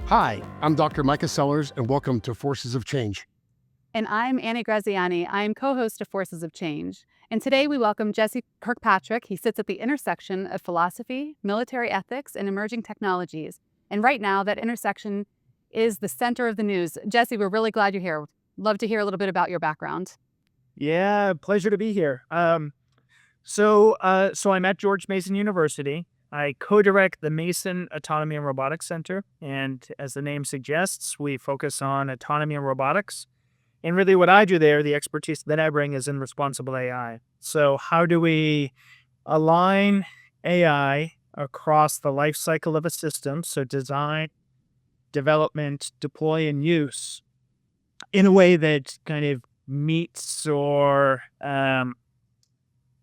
Hi, I'm Dr. Mikah Sellers, and welcome to Forces of Change. And I'm Annie Graziani. I'm co-host of Forces of Change. And today we welcome Jesse Kirkpatrick. He sits at the intersection of philosophy, military ethics, and emerging technologies. And right now, that intersection is the center of the news. Jesse, we're really glad you're here. Love to hear a little bit about your background. Yeah, pleasure to be here. So I'm at George Mason University. I co-direct the Mason Autonomy and Robotics Center, and as the name suggests, we focus on autonomy and robotics. And really what I do there, the expertise that I bring is in responsible AI. So how do we align AI across the life cycle of a system, so design, development, deploy, and use, in a way that kind of meets or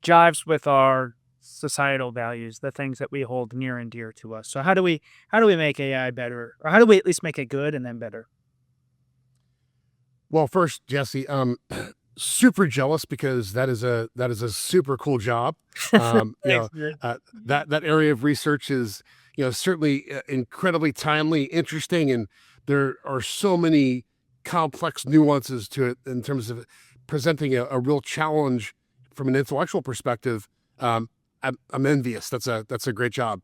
jives with our societal values, the things that we hold near and dear to us. So how do we make AI better, or how do we at least make it good and then better? Well, first, Jesse, super jealous because that is a super cool job. Thanks, man. That area of research is certainly incredibly timely, interesting, and there are so many complex nuances to it in terms of presenting a real challenge from an intellectual perspective. I'm envious. That's a great job.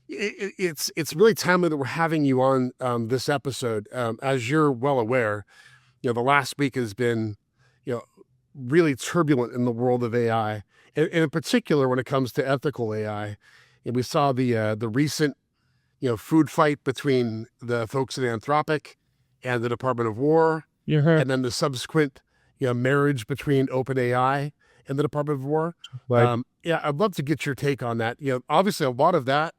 It's really timely that we're having you on this episode. As you're well aware, the last week has been really turbulent in the world of AI, and in particular when it comes to ethical AI. And we saw the recent food fight between the folks at Anthropic and the Department of War, and then the subsequent marriage between OpenAI and the Department of War. Right. I'd love to get your take on that. Obviously a lot of that,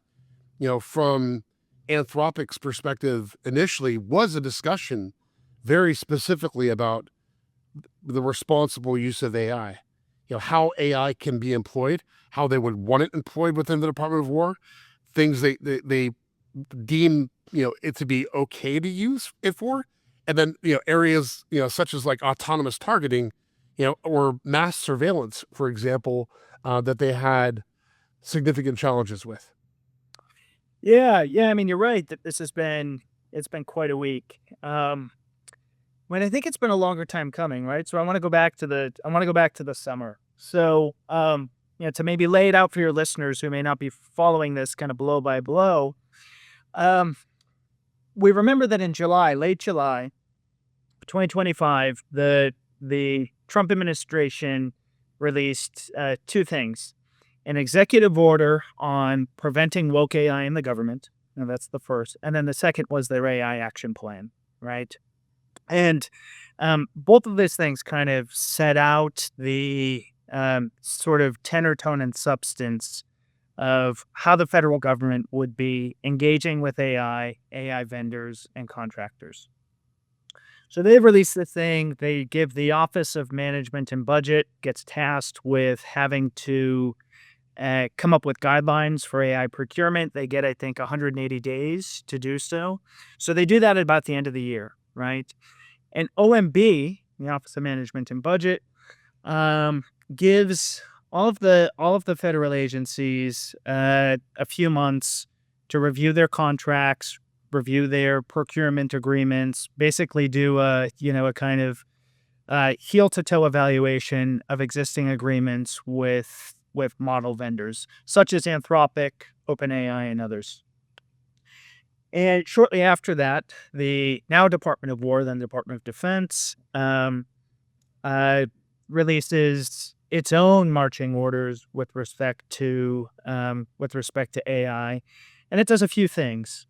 from Anthropic's perspective initially was a discussion very specifically about the responsible use of AI, how AI can be employed, how they would want it employed within the Department of War, things they deem, it to be okay to use it for. And then, areas, such as like autonomous targeting, or mass surveillance, for example, that they had significant challenges with. Yeah. I mean, you're right that it's been quite a week. When I think it's been a longer time coming, right? So I want to go back to the summer. So, to maybe lay it out for your listeners who may not be following this kind of blow by blow. We remember that in late July, 2025, the Trump administration released two things: an executive order on preventing woke AI in the government. Now that's the first. And then the second was their AI action plan, right? And both of these things kind of set out the sort of tenor, tone, and substance of how the federal government would be engaging with AI vendors, and contractors. So they released the thing. They give the Office of Management and Budget, gets tasked with having to come up with guidelines for AI procurement. They get, I think, 180 days to do so. So they do that at about the end of the year, right? And OMB, the Office of Management and Budget, gives all of the federal agencies a few months to review their contracts, review their procurement agreements, basically do a kind of heel to toe evaluation of existing agreements with model vendors such as Anthropic, OpenAI, and others. And shortly after that, the now Department of War, then Department of Defense, releases its own marching orders with respect to AI, and it does a few things.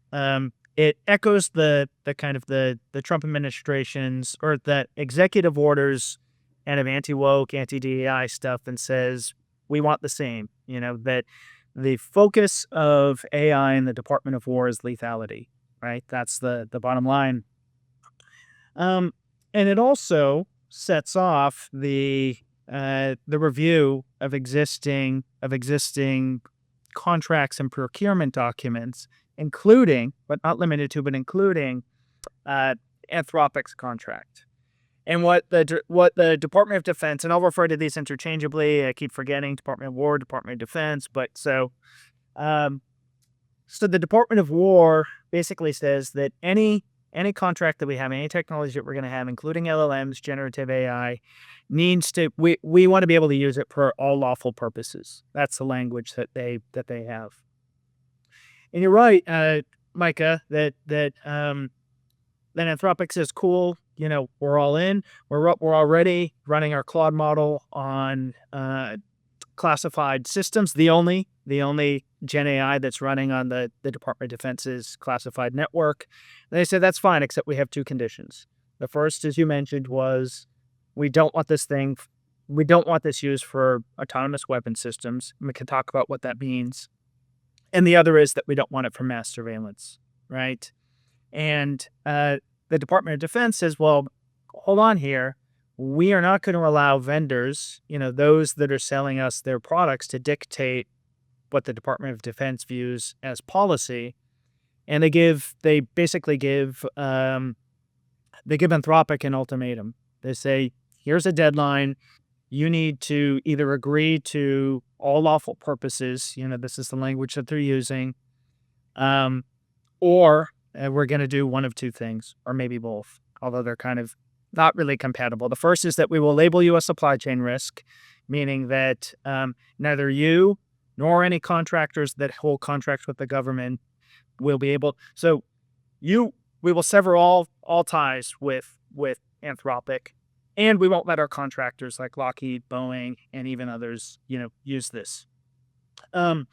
It echoes the kind of the Trump administration's, or the executive orders, kind of anti-woke, anti-DEI stuff, and says we want the same. That the focus of AI in the Department of War is lethality, right? That's the bottom line. And it also sets off the review of existing contracts and procurement documents, including, but not limited to, but including Anthropic's contract. And what the Department of Defense, and I'll refer to these interchangeably, I keep forgetting Department of War, Department of Defense, but so So the Department of War basically says that any contract that we have, any technology that we're going to have, including LLMs, generative AI, needs to we want to be able to use it for all lawful purposes. That's the language that they have. And you're right, Mikah, that Anthropic says, cool, we're all in. We're already running our Claude model on classified systems. The only Gen AI that's running on the Department of Defense's classified network. And they said that's fine, except we have two conditions. The first, as you mentioned, was we don't want this used for autonomous weapon systems. We can talk about what that means. And the other is that we don't want it for mass surveillance, right? And the Department of Defense says, well, hold on here. We are not going to allow vendors, those that are selling us their products, to dictate what the Department of Defense views as policy. And they basically give Anthropic an ultimatum. They say, here's a deadline. You need to either agree to all lawful purposes, this is the language that they're using, or we're going to do one of two things, or maybe both, although they're kind of not really compatible. The first is that we will label you a supply chain risk, meaning that neither you nor any contractors that hold contracts with the government will be able. So we will sever all ties with Anthropic, and we won't let our contractors like Lockheed, Boeing, and even others, use this. The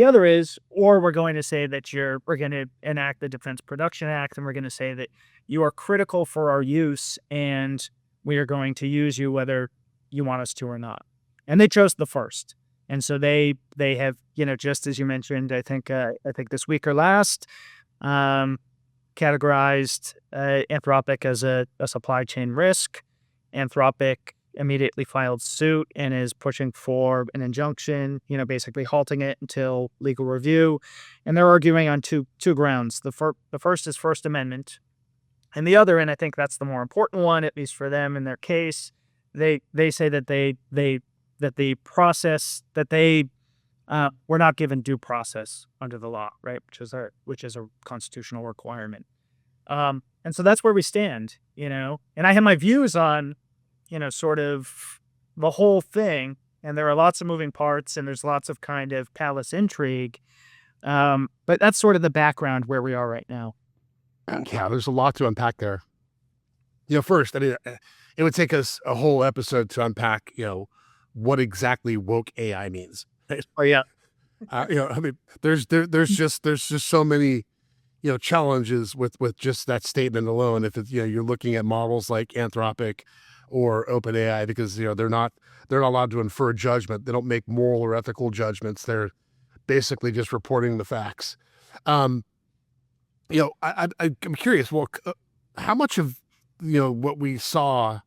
other is, or we're going to say that we're going to enact the Defense Production Act, and we're going to say that you are critical for our use, and we are going to use you whether you want us to or not. And they chose the first. And so they have, just as you mentioned, I think this week or last, categorized Anthropic as a supply chain risk. Anthropic immediately filed suit and is pushing for an injunction, basically halting it until legal review. And they're arguing on two grounds. The first is First Amendment, and the other, and I think that's the more important one, at least for them in their case, they say that that the process that they were not given due process under the law, right? Which is a constitutional requirement. And so that's where we stand, and I have my views on, sort of the whole thing. And there are lots of moving parts, and there's lots of kind of palace intrigue. But that's sort of the background where we are right now. Yeah, there's a lot to unpack there. First, it would take us a whole episode to unpack, what exactly woke AI means. Right? Oh yeah. There's just so many, challenges with just that statement alone. If it's, you're looking at models like Anthropic or OpenAI, because, they're not allowed to infer judgment. They don't make moral or ethical judgments. They're basically just reporting the facts. I'm curious, well, how much of, what we saw,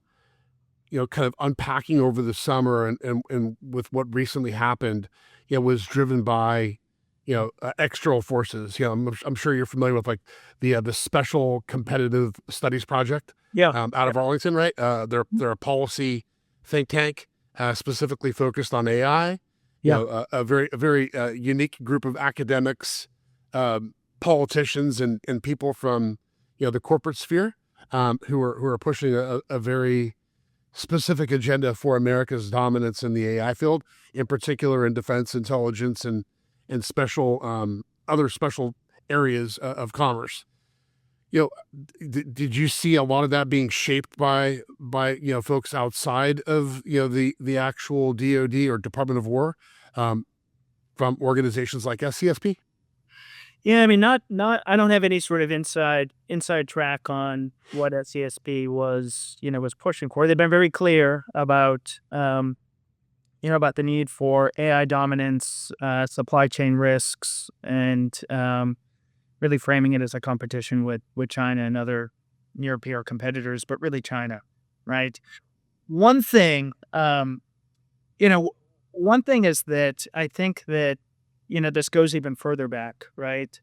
kind of unpacking over the summer and with what recently happened, was driven by, external forces. I'm sure you're familiar with like the Special Competitive Studies Project. Yeah. Out of Arlington, right? They're a policy think tank specifically focused on AI. Yeah. A very unique group of academics, politicians, and people from the corporate sphere who are pushing a very specific agenda for America's dominance in the AI field, in particular in defense, intelligence, and special other special areas of commerce. Did you see a lot of that being shaped by folks outside of the actual DoD or Department of War, from organizations like SCSP? Yeah, I mean, not. I don't have any sort of inside track on what SCSP was pushing for. They've been very clear about about the need for AI dominance, supply chain risks, and really framing it as a competition with China and other near-peer competitors, but really China, right? One thing is that I think that, this goes even further back, right,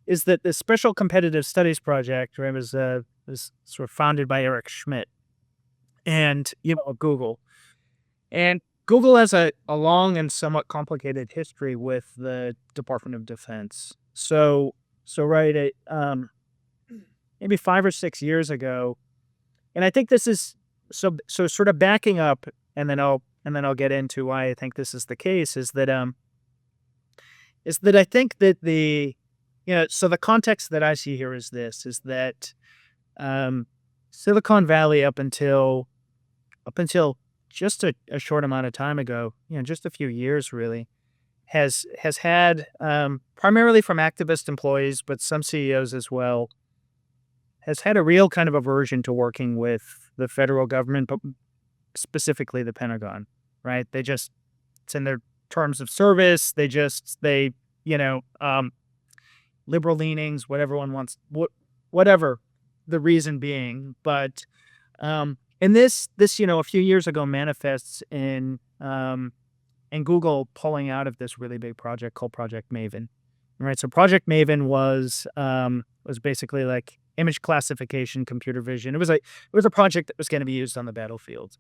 is that the Special Competitive Studies Project, right, was sort of founded by Eric Schmidt and, Google. And Google has a long and somewhat complicated history with the Department of Defense. So right at maybe 5 or 6 years ago, and I think this is so sort of backing up, and then I'll get into why I think this is the case. Is that I think that so the context that I see here is that Silicon Valley up until just a short amount of time ago, just a few years really, has had, primarily from activist employees, but some CEOs as well, has had a real kind of aversion to working with the federal government, but specifically the Pentagon, right? It's in their terms of service. Liberal leanings, whatever one wants, whatever the reason being. But, and this, a few years ago manifests in Google pulling out of this really big project called Project Maven, right? So Project Maven was basically like image classification, computer vision. It was a project that was going to be used on the battlefield,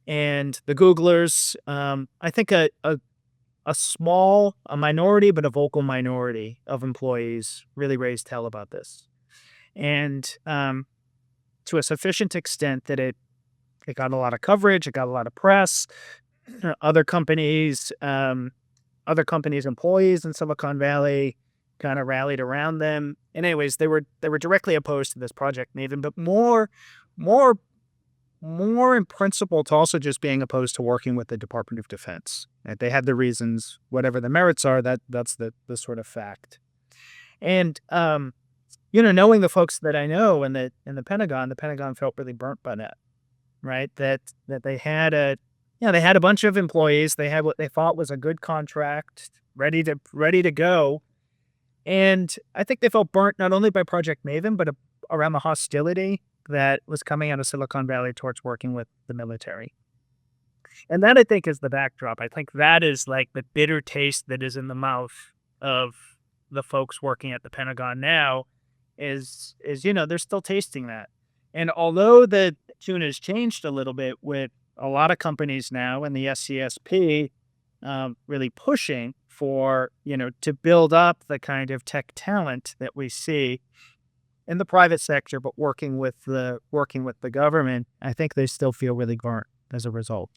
and the Googlers, I think a minority, but a vocal minority of employees really raised hell about this, and to a sufficient extent that it got a lot of coverage, it got a lot of press. Other companies' employees in Silicon Valley kind of rallied around them. And anyways, they were directly opposed to this Project Maven, but more in principle to also just being opposed to working with the Department of Defense. Right? They had the reasons, whatever the merits are, that's the sort of fact. And knowing the folks that I know in the Pentagon felt really burnt by that, right? That they had a bunch of employees. They had what they thought was a good contract, ready to go. And I think they felt burnt not only by Project Maven, but around the hostility that was coming out of Silicon Valley towards working with the military. And that, I think, is the backdrop. I think that is like the bitter taste that is in the mouth of the folks working at the Pentagon now is they're still tasting that. And although the tune has changed a little bit with a lot of companies now and the SCSP really pushing for, to build up the kind of tech talent that we see in the private sector, but working with the government, I think they still feel really burnt as a result.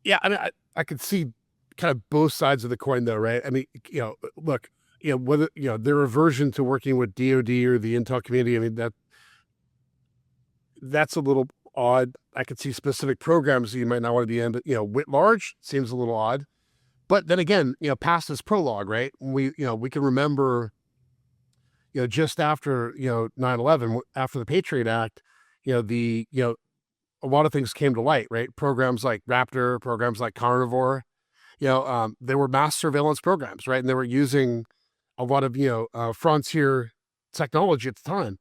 Yeah, I mean, I could see kind of both sides of the coin, though, right? I mean, look, whether their aversion to working with DoD or the intel community, I mean that's a little odd. I could see specific programs that you might not want to be in, but writ large seems a little odd. But then again, past this prologue, right? We can remember, just after 9/11, after the Patriot Act, a lot of things came to light, right? Programs like Raptor, programs like Carnivore, they were mass surveillance programs, right? And they were using a lot of frontier technology at the time.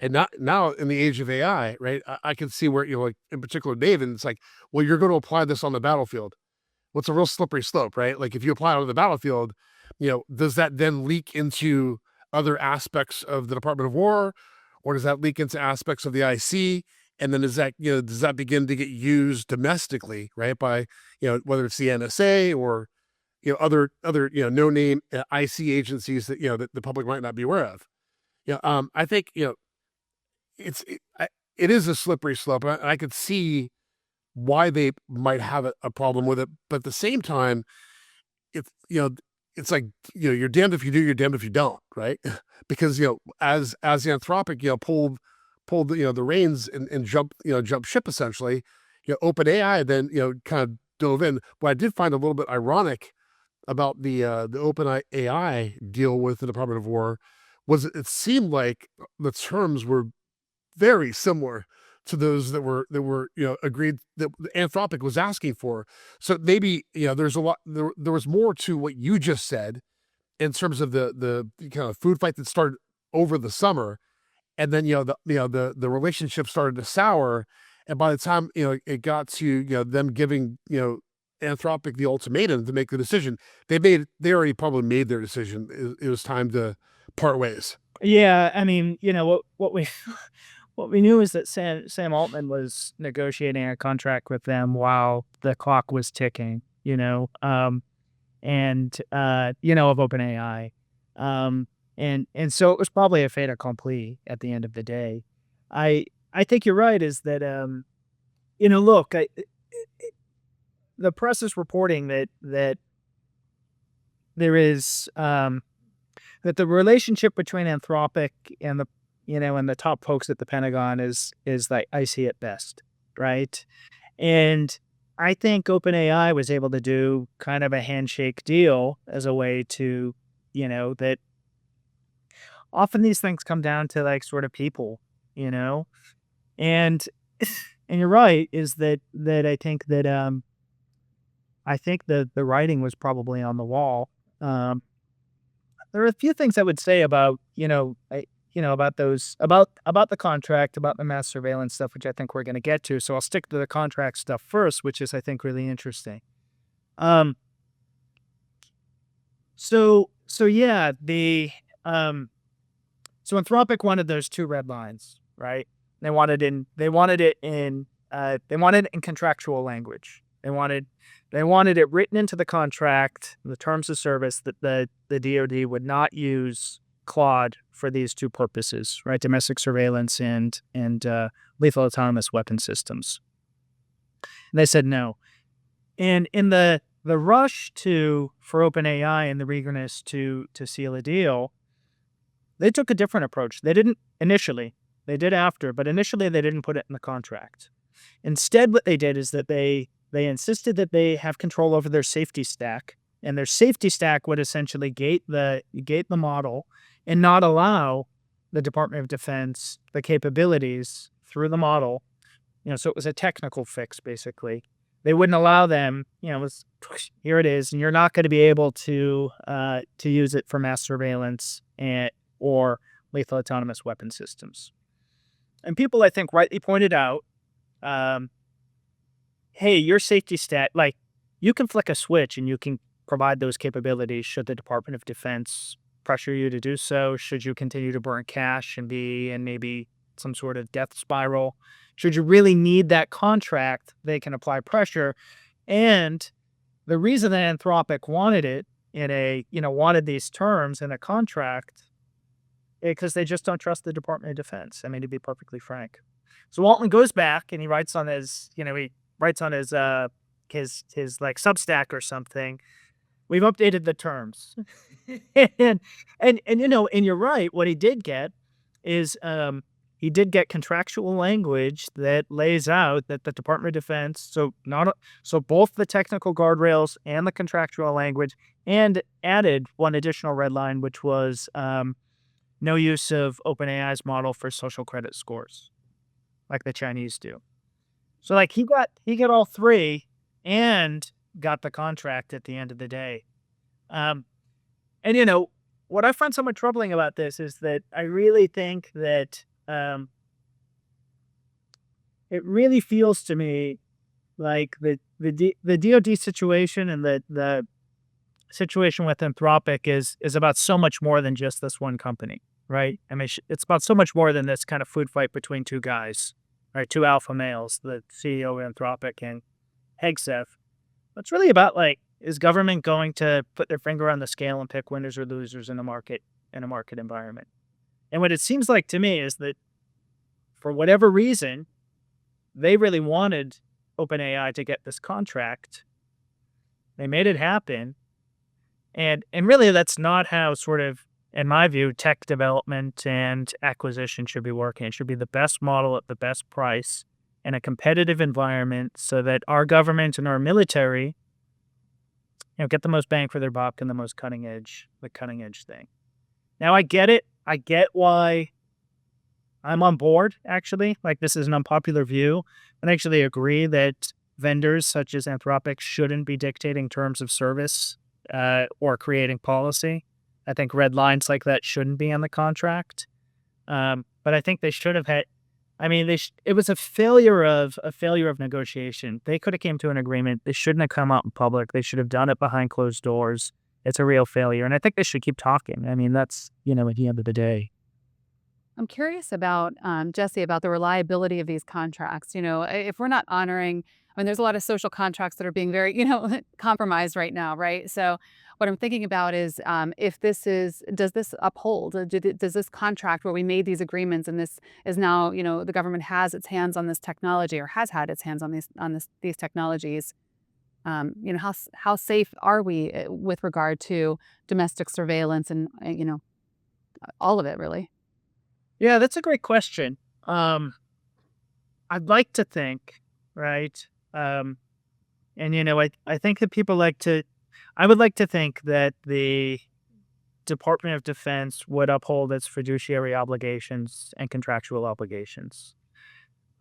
And now in the age of AI, right? I can see where like in particular Maven, it's like, well, you're going to apply this on the battlefield. Well, it's a real slippery slope, right? Like if you apply it on the battlefield, does that then leak into other aspects of the Department of War, or does that leak into aspects of the IC? And then does that begin to get used domestically, right? By whether it's the NSA or other no name IC agencies that that the public might not be aware of. I think it is a slippery slope. I could see why they might have a problem with it, but at the same time, it's like you're damned if you do, you're damned if you don't, right? Because as the Anthropic pulled the reins and jump ship essentially, OpenAI then kind of dove in. What I did find a little bit ironic about the OpenAI deal with the Department of War was it seemed like the terms were very similar to those that were agreed that Anthropic was asking for. So maybe there's a lot there was more to what you just said in terms of the kind of food fight that started over the summer, and then the relationship started to sour, and by the time it got to them giving Anthropic the ultimatum to make the decision, they already probably made their decision. It was time to part ways. Yeah, I mean, what we what we knew is that Sam Altman was negotiating a contract with them while the clock was ticking, of OpenAI. And so it was probably a fait accompli at the end of the day. I think you're right. Is that look, the press is reporting that there is that the relationship between Anthropic and the top folks at the Pentagon is like icy at best, right? And I think OpenAI was able to do kind of a handshake deal as a way to, that often these things come down to like sort of people, and and you're right, is that I think that the writing was probably on the wall. There are a few things I would say about, about the contract, about the mass surveillance stuff, which I think we're going to get to. So I'll stick to the contract stuff first, which is, I think, really interesting. So yeah, so Anthropic wanted those two red lines, right? They wanted it in contractual language. They wanted it written into the contract, the terms of service, that the DoD would not use Claude for these two purposes, right? Domestic surveillance and lethal autonomous weapon systems. And they said no. And in the rush for OpenAI and the eagerness to seal a deal, they took a different approach. They didn't initially. They did after, but initially they didn't put it in the contract. Instead, what they did is that they insisted that they have control over their safety stack, and their safety stack would essentially gate the model and not allow the Department of Defense the capabilities through the model. So it was a technical fix, basically. They wouldn't allow them, here it is, and you're not going to be able to use it for mass surveillance or lethal autonomous weapon systems. And people, I think, rightly pointed out, hey, your safety stack, like, you can flick a switch and you can provide those capabilities should the Department of Defense pressure you to do so, should you continue to burn cash and be in maybe some sort of death spiral. Should you really need that contract, they can apply pressure. And the reason that Anthropic wanted it wanted these terms in a contract, because they just don't trust the Department of Defense. I mean, to be perfectly frank. So Altman goes back and he writes on his like Substack or something, we've updated the terms. and you're right. What he did get is he did get contractual language that lays out that the Department of Defense, so both the technical guardrails and the contractual language, and added one additional red line, which was no use of OpenAI's model for social credit scores, like the Chinese do. So like he got all three and got the contract at the end of the day. And what I find somewhat troubling about this is that I really think that it really feels to me like the DoD situation and the situation with Anthropic is about so much more than just this one company, right? I mean, it's about so much more than this kind of food fight between two guys, right? Two alpha males, the CEO of Anthropic and Hegseth. It's really about, like, is government going to put their finger on the scale and pick winners or losers in a market environment? And what it seems like to me is that for whatever reason, they really wanted OpenAI to get this contract. They made it happen. And really, that's not how, sort of, in my view, tech development and acquisition should be working. It should be the best model at the best price in a competitive environment so that our government and our military, get the most bang for their buck and the most cutting edge thing. Now, I get it. I get why I'm on board, actually. Like, this is an unpopular view. I actually agree that vendors such as Anthropic shouldn't be dictating terms of service or creating policy. I think red lines like that shouldn't be on the contract. But I think they should have had. I mean, it was a failure of negotiation. They could have came to an agreement. They shouldn't have come out in public. They should have done it behind closed doors. It's a real failure, and I think they should keep talking. I mean, that's at the end of the day. I'm curious about, Jesse, about the reliability of these contracts. If we're not honoring mean, there's a lot of social contracts that are being very, compromised right now, right? So what I'm thinking about is if does this uphold? Does this contract where we made these agreements and this is now, the government has its hands on this technology or has had its hands on these technologies? How safe are we with regard to domestic surveillance and, all of it, really? Yeah, that's a great question. I'd like to think, right? And I think that I would like to think that the Department of Defense would uphold its fiduciary obligations and contractual obligations.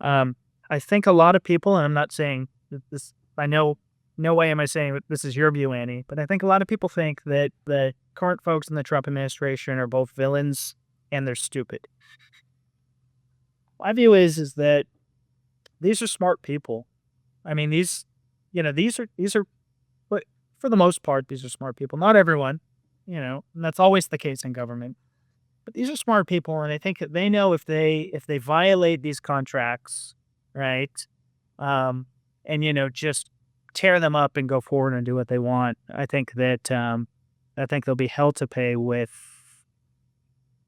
I think a lot of people, and I'm not saying that this, I know, no way am I saying that this is your view, Annie, but I think a lot of people think that the current folks in the Trump administration are both villains and they're stupid. My view is that these are smart people. I mean, these are, but for the most part, these are smart people. Not everyone, and that's always the case in government. But these are smart people, and I think that they know if they violate these contracts, right, and just tear them up and go forward and do what they want. I think they'll be held to pay with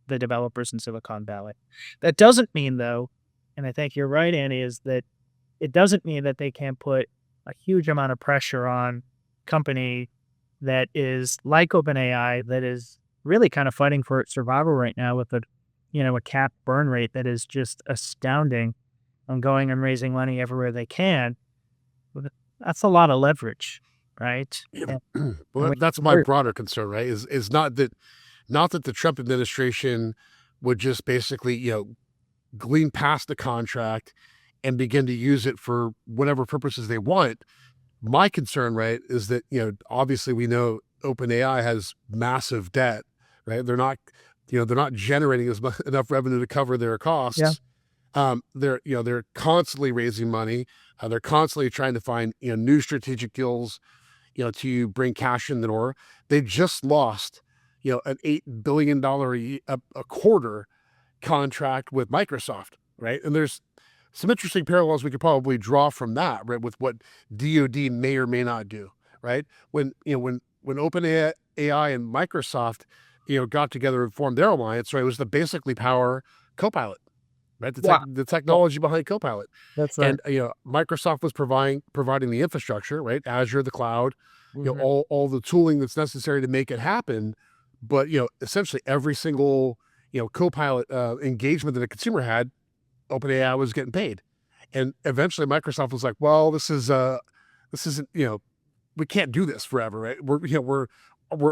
the developers in Silicon Valley. That doesn't mean, though, and I think you're right, Annie, is that it doesn't mean that they can't put a huge amount of pressure on company that is like OpenAI, that is really kind of fighting for its survival right now with a cap burn rate that is just astounding on going and raising money everywhere they can. That's a lot of leverage, right? Yeah. Well, that's my broader concern, right? Is not that the Trump administration would just basically, glean past the contract and begin to use it for whatever purposes they want. My concern, right, is that, obviously we know OpenAI has massive debt, right? They're not generating enough revenue to cover their costs. Yeah. They're constantly raising money. They're constantly trying to find, new strategic deals, to bring cash in the door. They just lost, an $8 billion a quarter contract with Microsoft, right? And there's some interesting parallels we could probably draw from that, right, with what DoD may or may not do, right? When OpenAI and Microsoft, got together and formed their alliance, right, it was to basically power Copilot, right? The technology behind Copilot. That's right. And Microsoft was providing the infrastructure, right? Azure, the cloud, all the tooling that's necessary to make it happen. But essentially every single Copilot engagement that a consumer had, OpenAI was getting paid. And eventually Microsoft was like, well, this isn't, we can't do this forever, right?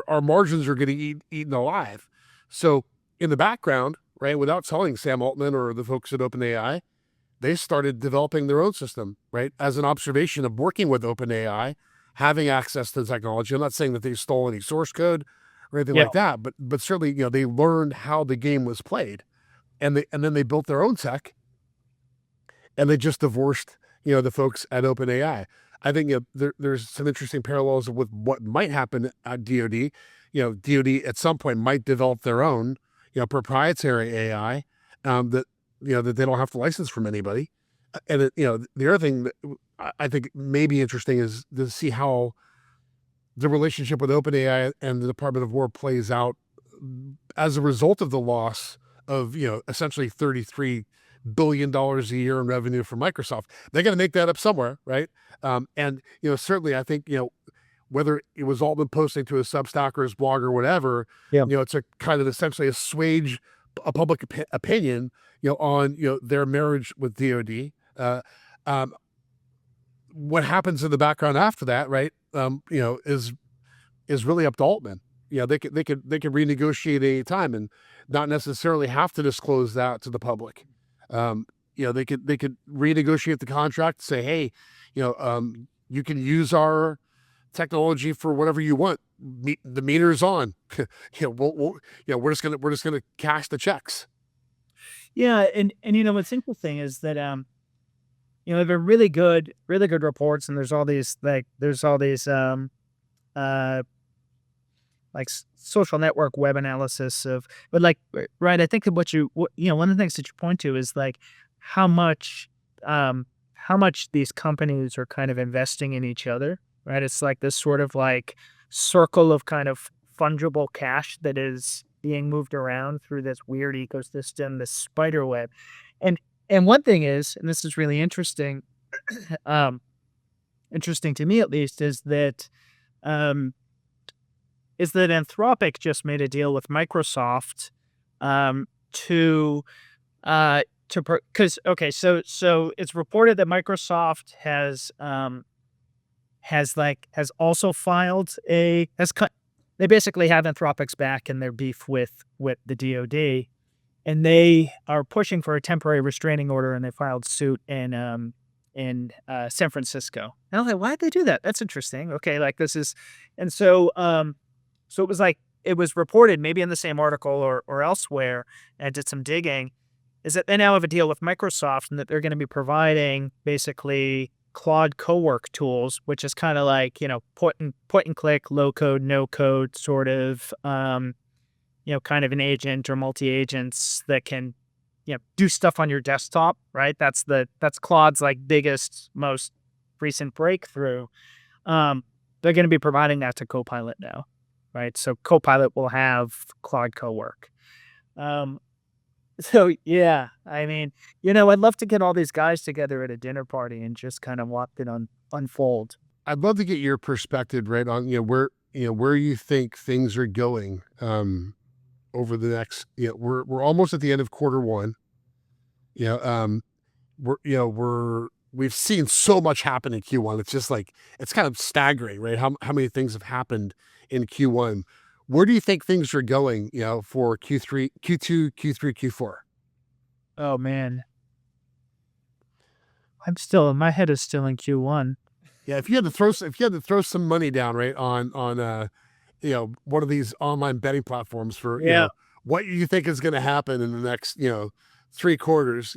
Our margins are getting eaten alive. So in the background, right, without telling Sam Altman or the folks at OpenAI, they started developing their own system, right? As an observation of working with OpenAI, having access to the technology. I'm not saying that they stole any source code or anything like that, but certainly, they learned how the game was played, and then they built their own tech, and they just divorced, the folks at OpenAI. I think there's some interesting parallels with what might happen at DoD. DoD at some point might develop their own, proprietary AI that they don't have to license from anybody. And the other thing that I think may be interesting is to see how the relationship with OpenAI and the Department of War plays out as a result of the loss of, essentially $33 billion a year in revenue from Microsoft. They're going to make that up somewhere, right? And certainly I think, whether it was Altman posting to his Substack or his blog or whatever, it's a kind of essentially assuage a public opinion, on, their marriage with DoD. What happens in the background after that, right? Is really up to Altman. They could renegotiate at any time and not necessarily have to disclose that to the public. They could renegotiate the contract, say, hey, you can use our technology for whatever you want. The meter's on. We're just gonna cash the checks. Yeah, and what's interesting is that there are really good reports, and there's all these social network web analysis but right. I think that one of the things that you point to is like how how much these companies are kind of investing in each other, right? It's like this sort of like circle of kind of fungible cash that is being moved around through this weird ecosystem, this spider web. And one thing is, and this is really interesting, interesting to me at least, is that Anthropic just made a deal with Microsoft because so it's reported that Microsoft has also filed they basically have Anthropic's back in their beef with the DoD, and they are pushing for a temporary restraining order, and they filed suit in San Francisco. And I was like, why'd they do that? That's interesting. Okay, like this is, and so it was like it was reported maybe in the same article or elsewhere, and I did some digging, is that they now have a deal with Microsoft and that they're going to be providing basically Claude co-work tools, which is kind of like, point and click, low code, no code sort of, kind of an agent or multi-agents that can, do stuff on your desktop, right? That's Claude's like biggest, most recent breakthrough. They're going to be providing that to Copilot now, right? So Copilot will have Claude co-work. So yeah, I mean, I'd love to get all these guys together at a dinner party and just kind of watch it unfold. I'd love to get your perspective, right, on where you think things are going over the next. We're almost at the end of quarter one. We've seen so much happen in Q1. It's just like it's kind of staggering, right? How many things have happened in Q1? Where do you think things are going, for Q2, Q3, Q4? Oh man, my head is still in Q1. Yeah, if you had to throw some money down, right, on one of these online betting platforms for what you think is going to happen in the next 3 quarters,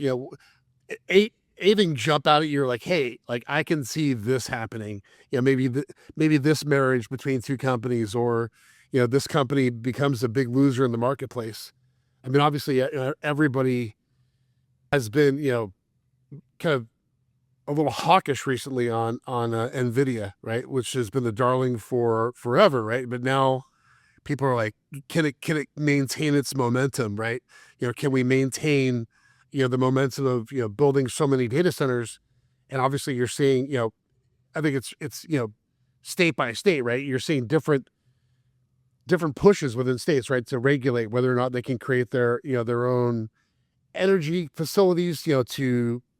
anything jump out at you like, hey, like I can see this happening. Maybe this marriage between 2 companies, or this company becomes a big loser in the marketplace. I mean, obviously, everybody has been, kind of a little hawkish recently on NVIDIA, right? Which has been the darling for forever, right? But now people are like, can it maintain its momentum, right? Can we maintain, the momentum of, building so many data centers? And obviously you're seeing, I think it's state by state, right? You're seeing different pushes within states, right, to regulate whether or not they can create their own energy facilities,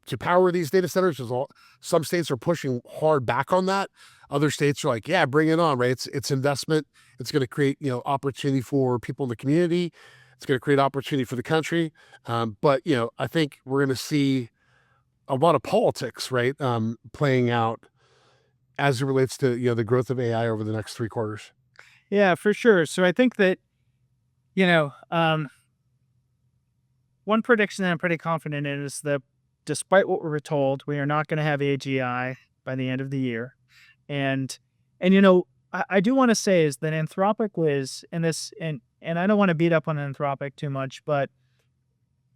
to power these data centers. Some states are pushing hard back on that. Other states are like, yeah, bring it on, right? It's investment. It's going to create, opportunity for people in the community. It's going to create opportunity for the country. But, I think we're going to see a lot of politics, right, playing out as it relates to, the growth of AI over the next 3 quarters. Yeah, for sure. So I think that, one prediction that I'm pretty confident in is that despite what we were told, we are not going to have AGI by the end of the year. And I do want to say is that Anthropic was in this, and I don't want to beat up on Anthropic too much, but,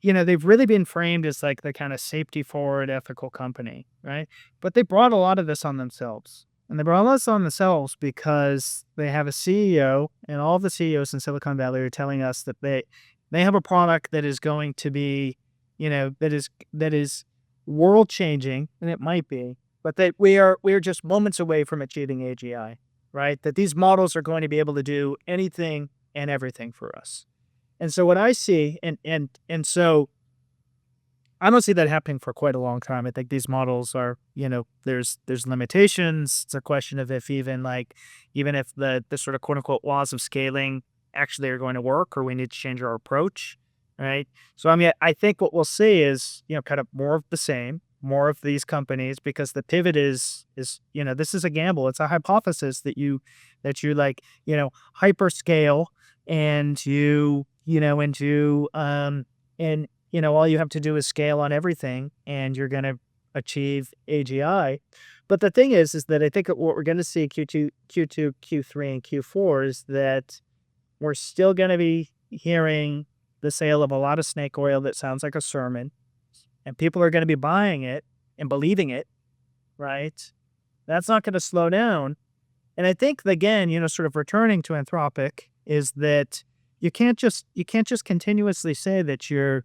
they've really been framed as like the kind of safety forward ethical company, right? But they brought a lot of this on themselves. And they brought this on themselves because they have a CEO, and all of the CEOs in Silicon Valley are telling us that they have a product that is going to be, that is world changing, and it might be, but that we are just moments away from achieving AGI, right? That these models are going to be able to do anything and everything for us. And so what I see, and so I don't see that happening for quite a long time. I think these models are, there's limitations. It's a question of even if the sort of quote unquote laws of scaling actually are going to work, or we need to change our approach, right? So, I mean, I think what we'll see is, kind of more of the same, more of these companies, because the pivot is, this is a gamble. It's a hypothesis that you hyperscale and all you have to do is scale on everything and you're going to achieve AGI. But the thing is that I think what we're going to see Q2, Q3, and Q4 is that we're still going to be hearing the sale of a lot of snake oil that sounds like a sermon, and people are going to be buying it and believing it, right? That's not going to slow down. And I think, again, sort of returning to Anthropic, is that you can't just continuously say that your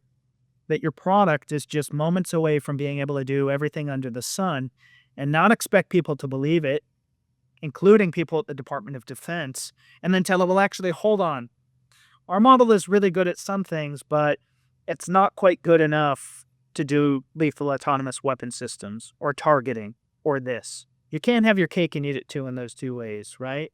product is just moments away from being able to do everything under the sun and not expect people to believe it, including people at the Department of Defense, and then tell them, well, actually, hold on. Our model is really good at some things, but it's not quite good enough to do lethal autonomous weapon systems or targeting or this. You can't have your cake and eat it too in those two ways, right?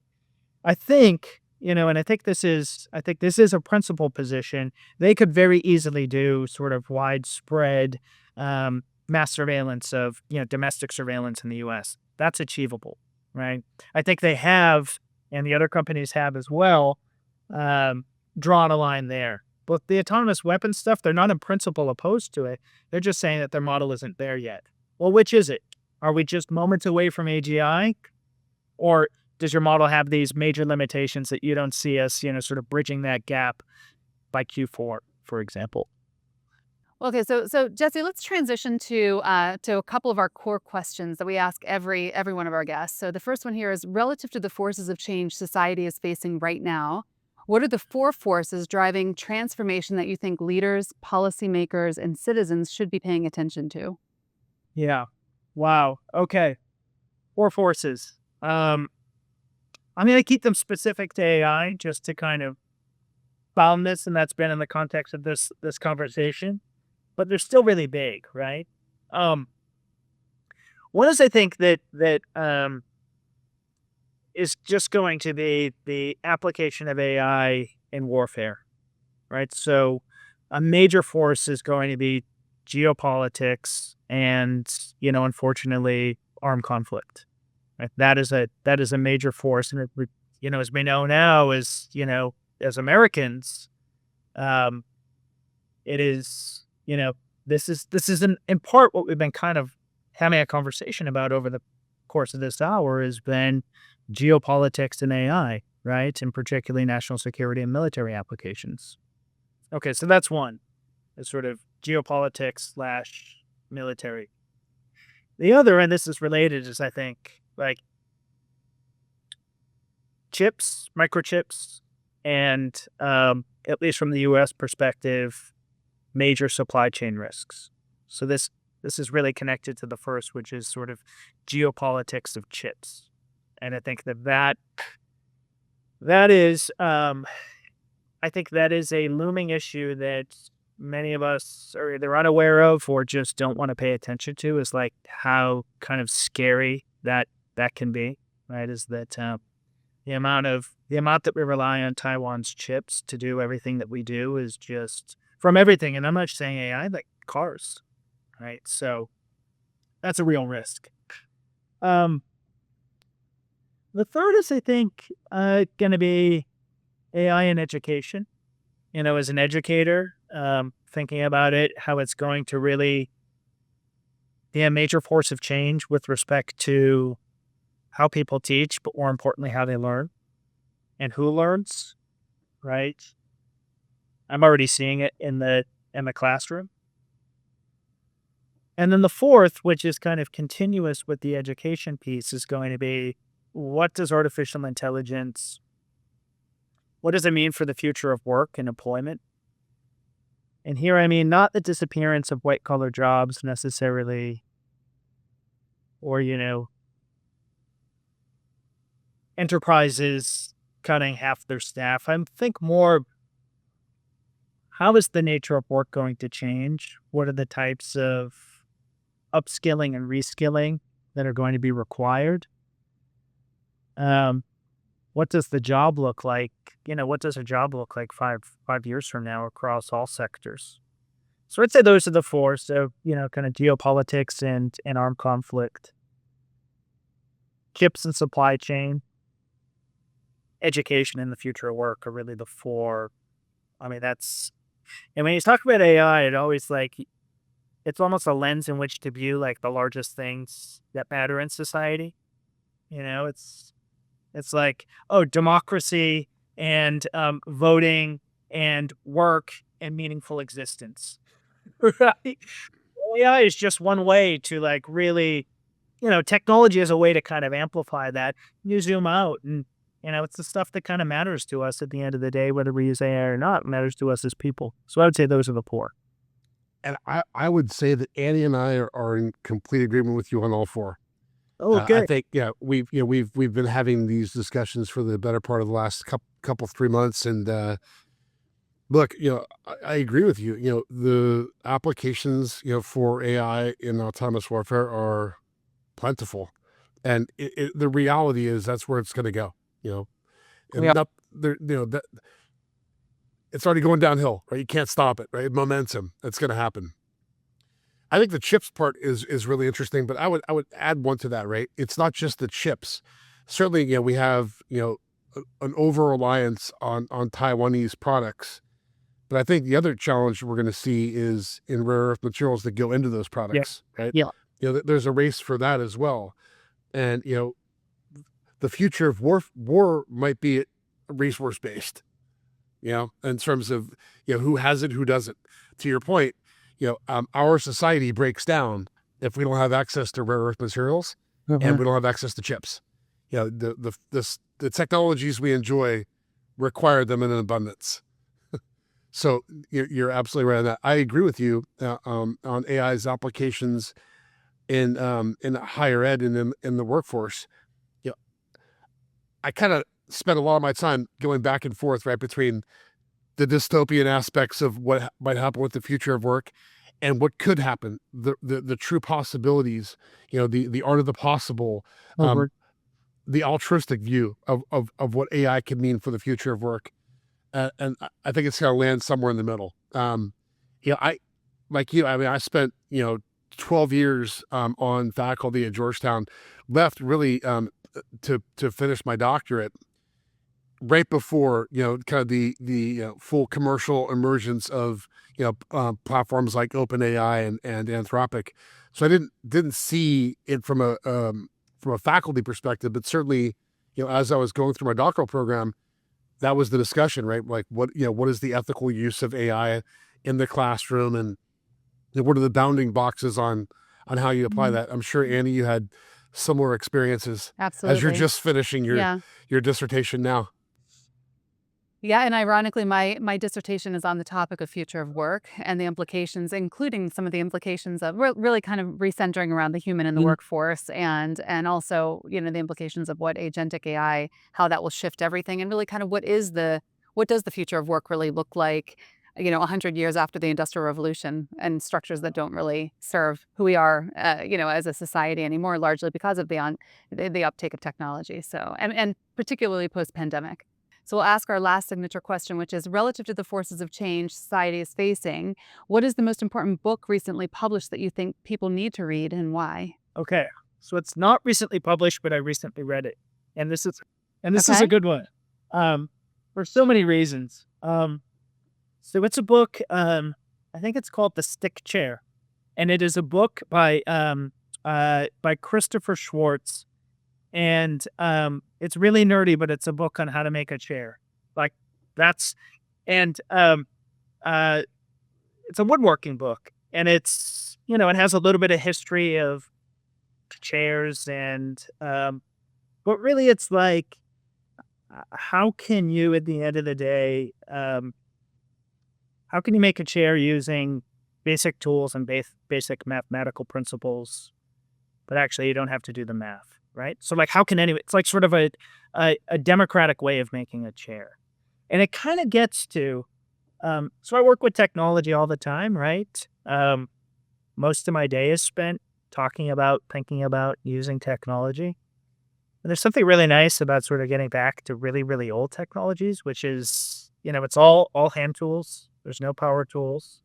I think, and I think this is a principal position. They could very easily do sort of widespread mass surveillance of, domestic surveillance in the U.S. That's achievable, right? I think they have, and the other companies have as well, drawn a line there. But the autonomous weapons stuff, they're not in principle opposed to it. They're just saying that their model isn't there yet. Well, which is it? Are we just moments away from AGI? Or does your model have these major limitations that you don't see us, sort of bridging that gap by Q4, for example? Okay, so Jesse, let's transition to a couple of our core questions that we ask every one of our guests. So the first one here is, relative to the forces of change society is facing right now, what are the 4 forces driving transformation that you think leaders, policymakers, and citizens should be paying attention to? Yeah. Wow. Okay. 4 forces. I'm going to keep them specific to AI just to kind of bound this, and that's been in the context of this conversation. But they're still really big, right? One is, I think, that is just going to be the application of AI in warfare, right? So a major force is going to be geopolitics and, unfortunately, armed conflict. Right? That is a major force, and as we know now, as Americans, it is. This is in part what we've been kind of having a conversation about over the course of this hour, has been geopolitics and AI, right? And particularly national security and military applications. Okay, so that's one. It's sort of geopolitics / military. The other, and this is related, is I think like chips, microchips, and at least from the U.S. perspective, major supply chain risks. So this is really connected to the first, which is sort of geopolitics of chips. And I think that is, I think that is a looming issue that many of us are either unaware of or just don't want to pay attention to, is like how kind of scary that can be, right? Is that the amount that we rely on Taiwan's chips to do everything that we do is just from everything. And I'm not saying AI, like cars, right? So that's a real risk. The third is, I think, going to be AI in education. As an educator, thinking about it, how it's going to really be a major force of change with respect to how people teach, but more importantly, how they learn and who learns, right? I'm already seeing it in the classroom. And then the fourth, which is kind of continuous with the education piece, is going to be, what does artificial intelligence, what does it mean for the future of work and employment? And here, I mean, not the disappearance of white-collar jobs necessarily, or, enterprises cutting half their staff. I think more, how is the nature of work going to change? What are the types of upskilling and reskilling that are going to be required? What does the job look like? What does a job look like five years from now across all sectors? So I'd say those are the four. So, kind of geopolitics and armed conflict, chips and supply chain, education, and the future of work are really the four. I mean, and when you talk about AI, it always it's almost a lens in which to view like the largest things that matter in society. It's like, oh, democracy and voting and work and meaningful existence. Right? AI is just one way to like really, technology is a way to kind of amplify that. You zoom out and, it's the stuff that kind of matters to us at the end of the day, whether we use AI or not, matters to us as people. So I would say those are the four. And I would say that Annie and I are in complete agreement with you on all four. Oh, okay. I think we've been having these discussions for the better part of the last couple 3 months, and look, I agree with you. The applications for AI in autonomous warfare are plentiful, and the reality is that's where it's going to go. And Yeah. not there. That it's already going downhill, right? You can't stop it, right? Momentum. That's going to happen. I think the chips part is really interesting, but I would add one to that, right? It's not just the chips. Certainly, we have an over reliance on Taiwanese products, but I think the other challenge we're going to see is in rare earth materials that go into those products, right? Yeah. There's a race for that as well, and the future of war might be resource based, in terms of who has it, who doesn't. To your point. Our society breaks down if we don't have access to rare earth materials and we don't have access to chips. The technologies we enjoy require them in an abundance. So you're absolutely right on that. I agree with you on AI's applications in higher ed and in the workforce. I kind of spent a lot of my time going back and forth, right, between the dystopian aspects of what might happen with the future of work and what could happen, the true possibilities, the art of the possible, the altruistic view of what AI can mean for the future of work. And I think it's going to land somewhere in the middle. I spent, 12 years on faculty at Georgetown, left really to finish my doctorate right before kind of the full commercial emergence of platforms like OpenAI and Anthropic. So I didn't see it from a faculty perspective, but certainly as I was going through my doctoral program, that was the discussion, right? Like what is the ethical use of AI in the classroom, and what are the bounding boxes on how you apply that? I'm sure, Annie, you had similar experiences. Absolutely. As you're just finishing your dissertation now. Yeah, and ironically, my dissertation is on the topic of future of work and the implications, including some of the implications of really kind of recentering around the human in the workforce, and also the implications of what agentic AI, how that will shift everything, and really kind of what does the future of work really look like 100 years after the Industrial Revolution, and structures that don't really serve who we are as a society anymore, largely because of the uptake of technology. So and particularly post-pandemic. So we'll ask our last signature question, which is, relative to the forces of change society is facing, what is the most important book recently published that you think people need to read, and why? Okay. So it's not recently published, but I recently read it. And this is a good one. For so many reasons. So it's a book, I think it's called The Stick Chair. And it is a book by Christopher Schwartz. And it's really nerdy, but it's a book on how to make a chair. It's a woodworking book, and it's, it has a little bit of history of chairs, and but really it's like, how can you, at the end of the day, how can you make a chair using basic tools and basic mathematical principles, but actually you don't have to do the math. Right? So how can anyone, it's like sort of a democratic way of making a chair. And it kind of gets to, so I work with technology all the time, right? Most of my day is spent thinking about using technology. And there's something really nice about sort of getting back to really, really old technologies, which is, it's all hand tools. There's no power tools.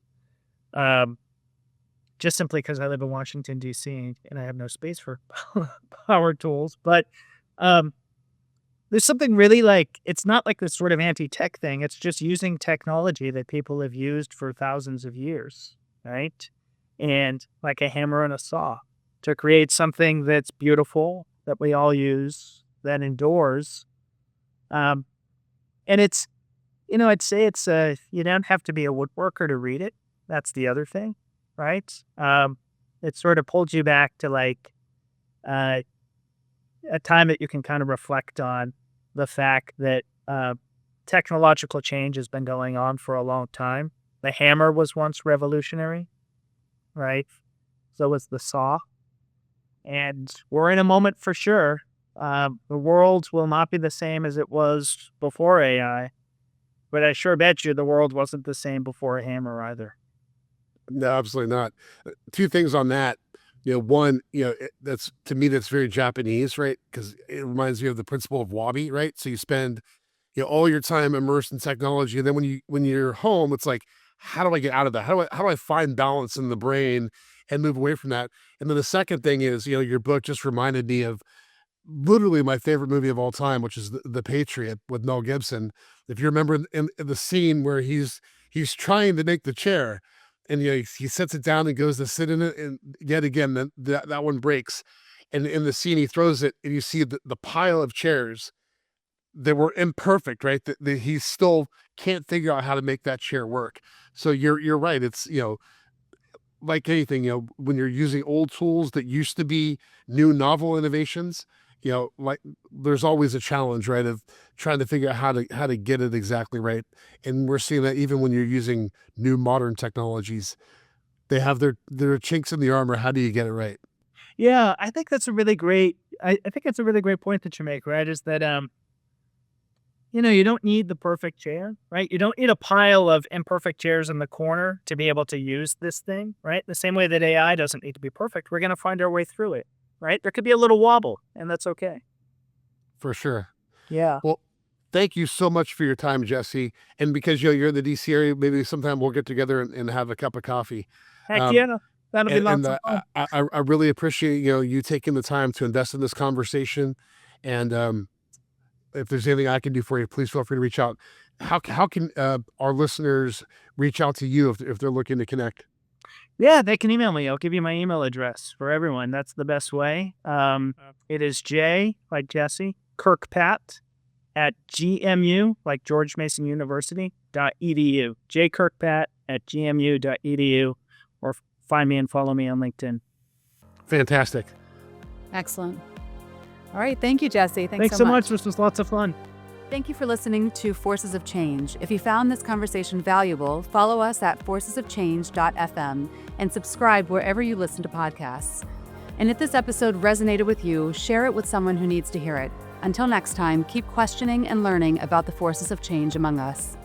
Just simply because I live in Washington, D.C., and I have no space for power tools. But there's something really it's not like this sort of anti-tech thing. It's just using technology that people have used for thousands of years, right? And like a hammer and a saw to create something that's beautiful, that we all use, that endures. And it's, I'd say it's, you don't have to be a woodworker to read it. That's the other thing. right? It sort of pulled you back to like a time that you can kind of reflect on the fact that technological change has been going on for a long time. The hammer was once revolutionary, right? So was the saw. And we're in a moment for sure. The world will not be the same as it was before AI, but I sure bet you the world wasn't the same before a hammer either. No, absolutely not. Two things on that. One, that's to me, that's very Japanese, right? Because it reminds me of the principle of wabi, right? So you spend, all your time immersed in technology, and then when you're home, it's like, how do I get out of that? How do I find balance in the brain and move away from that? And then the second thing is, your book just reminded me of literally my favorite movie of all time, which is the Patriot with Mel Gibson. If you remember in the scene where he's trying to make the chair, and he sets it down and goes to sit in it, and yet again that one breaks, and in the scene he throws it, and you see the pile of chairs that were imperfect, right? That he still can't figure out how to make that chair work. So you're right. It's like anything, when you're using old tools that used to be new novel innovations, like there's always a challenge, right, of trying to figure out how to get it exactly right. And we're seeing that even when you're using new modern technologies, they have their chinks in the armor. How do you get it right? Yeah, I think that's a really great. I think it's a really great point that you make, right? Is that you don't need the perfect chair, right? You don't need a pile of imperfect chairs in the corner to be able to use this thing, right? The same way that AI doesn't need to be perfect. We're going to find our way through it, right? There could be a little wobble, and that's okay. For sure. Yeah. Well, thank you so much for your time, Jesse. And because you're in the DC area, maybe sometime we'll get together and have a cup of coffee. Heck yeah. That'll be lots of fun. I really appreciate you taking the time to invest in this conversation. And if there's anything I can do for you, please feel free to reach out. How can our listeners reach out to you if they're looking to connect? Yeah, they can email me. I'll give you my email address for everyone. That's the best way. It is J, like Jesse, Kirkpat at GMU, like George Mason University, .edu. jkirkpat@gmu.edu, or find me and follow me on LinkedIn. Fantastic. Excellent. All right. Thank you, Jesse. Thanks so much. This was lots of fun. Thank you for listening to Forces of Change. If you found this conversation valuable, follow us at forcesofchange.fm and subscribe wherever you listen to podcasts. And if this episode resonated with you, share it with someone who needs to hear it. Until next time, keep questioning and learning about the forces of change among us.